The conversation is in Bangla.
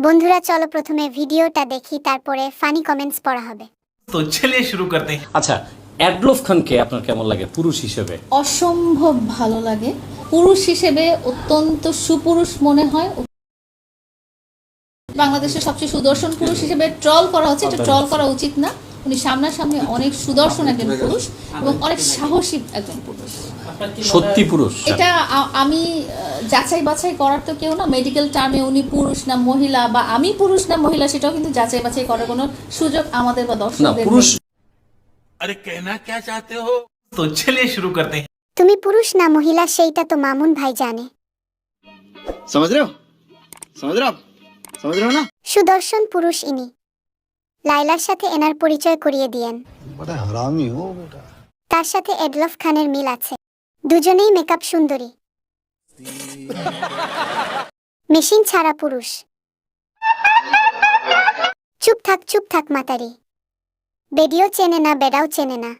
বন্ধুরা চলো প্রথমে ভিডিওটা দেখি, তারপরে ফানি কমেন্টস পড়া হবে। তো চলিए शुरू करते हैं। আচ্ছা, অ্যাডলফ খানকে আপনার কেমন লাগে পুরুষ হিসেবে? অসম্ভব ভালো লাগে। পুরুষ হিসেবে অত্যন্ত সুপুরুষ মনে হয়। বাংলাদেশের সবচেয়ে সুদর্শন পুরুষ হিসেবে ট্রল করা হচ্ছে, এটা ট্রল করা উচিত না। উনি সামনাসামনি অনেক সুদর্শন একজন পুরুষ এবং অনেক সাহসী একজন পুরুষ। সত্যি পুরুষ? এটা আমি যাচাই বাছাই করার তো কেউ না। মেডিকেল টার্মে উনি পুরুষ না মহিলা বা আমি পুরুষ না মহিলা সেটাও কিন্তু যাচাই বাছাই করার কোনো সুযোগ আমাদের বা না, দর্শকদের পুরুষ। নেই। अरे कहना क्या चाहते हो? तो चलिए शुरू करते हैं। তুমি পুরুষ না মহিলা সেইটা তো মামুন ভাই জানে। समझ रहे हो समझ रहे हो ना। সুদর্শন পুরুষ ইনি। লাইলার সাথে এনার পরিচয় করিয়ে দিয়েন। बड़ा हरामी हो बेटा। তার সাথে এডলফ খানের মিল আছে, দুজনেই মেকআপ সুন্দরী। মেশিন ছাড়া পুরুষ। চুপ থাক মাতারি, বেডিও চেনে না বেডাও চেনে না।